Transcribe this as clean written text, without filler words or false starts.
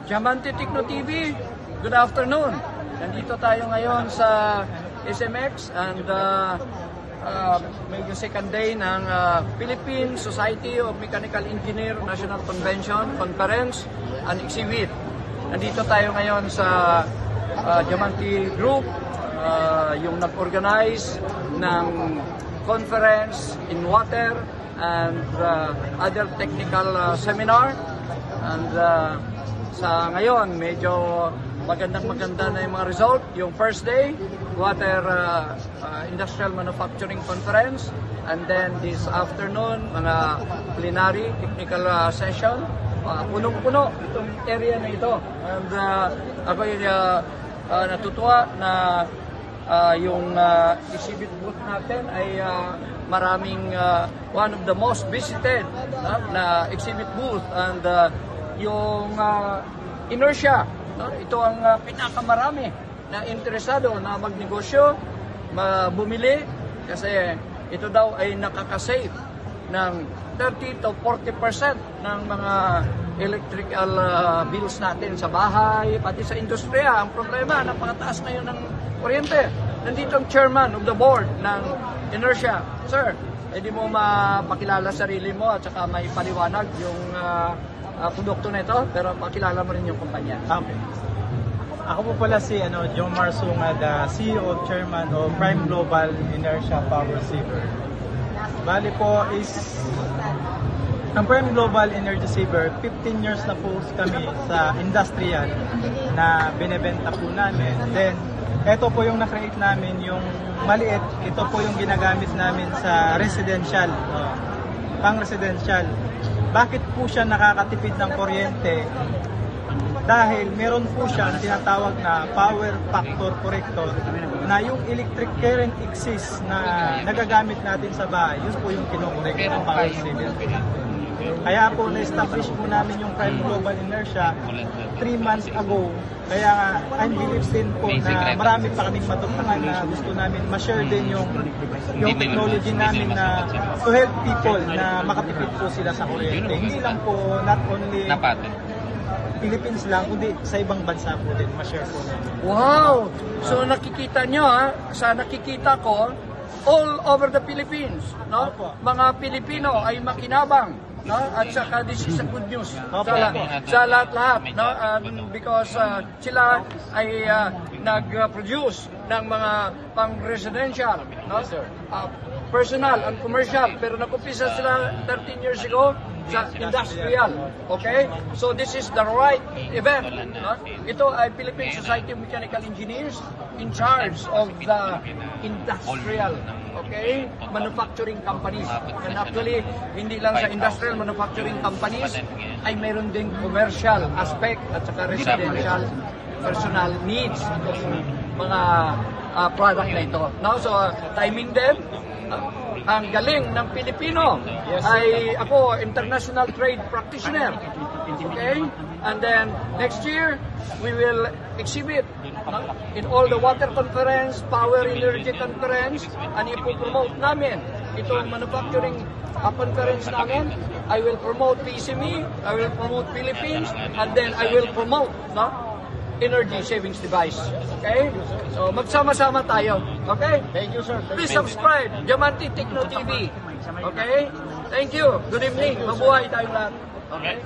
Diamante Techno TV, good afternoon. Nandito tayo ngayon sa SMX and medyo second day ng Philippine Society of Mechanical Engineer National Convention, Conference and Exhibit. Nandito tayo ngayon sa Diamante Group, yung nag-organize ng conference in water and other technical seminar. And sa ngayon, medyo magandang-maganda na yung mga result. Yung first day, Water Industrial Manufacturing Conference. And then this afternoon, mga plenary technical session. Punong-puno itong area na ito. And ako yung natutuwa na yung exhibit booth natin ay maraming one of the most visited na exhibit booth. And yung inertia, ito ang pinakamarami na interesado na magnegosyo, bumili, kasi ito daw ay nakakasave ng 30 to 40% ng mga electrical bills natin sa bahay, pati sa industriya. Ang problema, napakataas ngayon ng kuryente. Nandito ang chairman of the board ng inertia. Sir, hindi mo mapakilala sarili mo at saka may paliwanag yung produkto na ito, pero pakilala mo rin yung kumpanya. Okay. Ako po pala si Jomar Sungad, CEO of Chairman of Prime Global Inertia Power Saver. Bali po is ang Prime Global Energy Saver, 15 years na po kami sa industrial na binebenta po namin. Then, ito po yung na-create namin, yung maliit, ito po yung ginagamit namin sa residential, pang-residential. Bakit po siya nakakatipid ng kuryente? Dahil meron po siya tinatawag na power factor corrector na yung electric current excess na nagagamit natin sa bahay, yun po yung kinokorek ng power saver. Kaya po na-establish po namin yung Prime Global Inertia 3 months ago. Kaya I believe din po na marami pa kaming matutunan na gusto namin ma-share din yung technology namin na to help people na makatipid po sila sa kuryente. Hindi lang po not only Philippines lang, kundi sa ibang bansa po din ma-share po namin. Wow! So nakikita nyo sa nakikita ko, all over the Philippines, no? Mga Pilipino ay makinabang, no? At saka this is a good news sa lahat-lahat, no? Because sila ay nag-produce ng mga pang-residential, no? Personal and commercial, pero nakumpisa sila 13 years ago sa industrial. Okay? So this is the right event. Ito ay Philippine Society of Mechanical Engineers in charge of the industrial, okay, manufacturing companies. And actually, hindi lang sa industrial manufacturing companies, ay mayroon ding commercial aspect at saka residential personal needs itong mga product na ito. Now, so timing din, ang galing ng Pilipino. Ay ako, international trade practitioner. Okay? And then next year, we will exhibit in all the water conference, power energy conference, and ipopromote namin itong manufacturing conference namin. I will promote PCME, I will promote Philippines, and then I will promote energy savings device. Okay? So, magsama-sama tayo. Okay? Thank you, sir. Please subscribe, Diamante Techno TV. Okay? Thank you. Good evening. Mabuhay tayong lahat. Okay?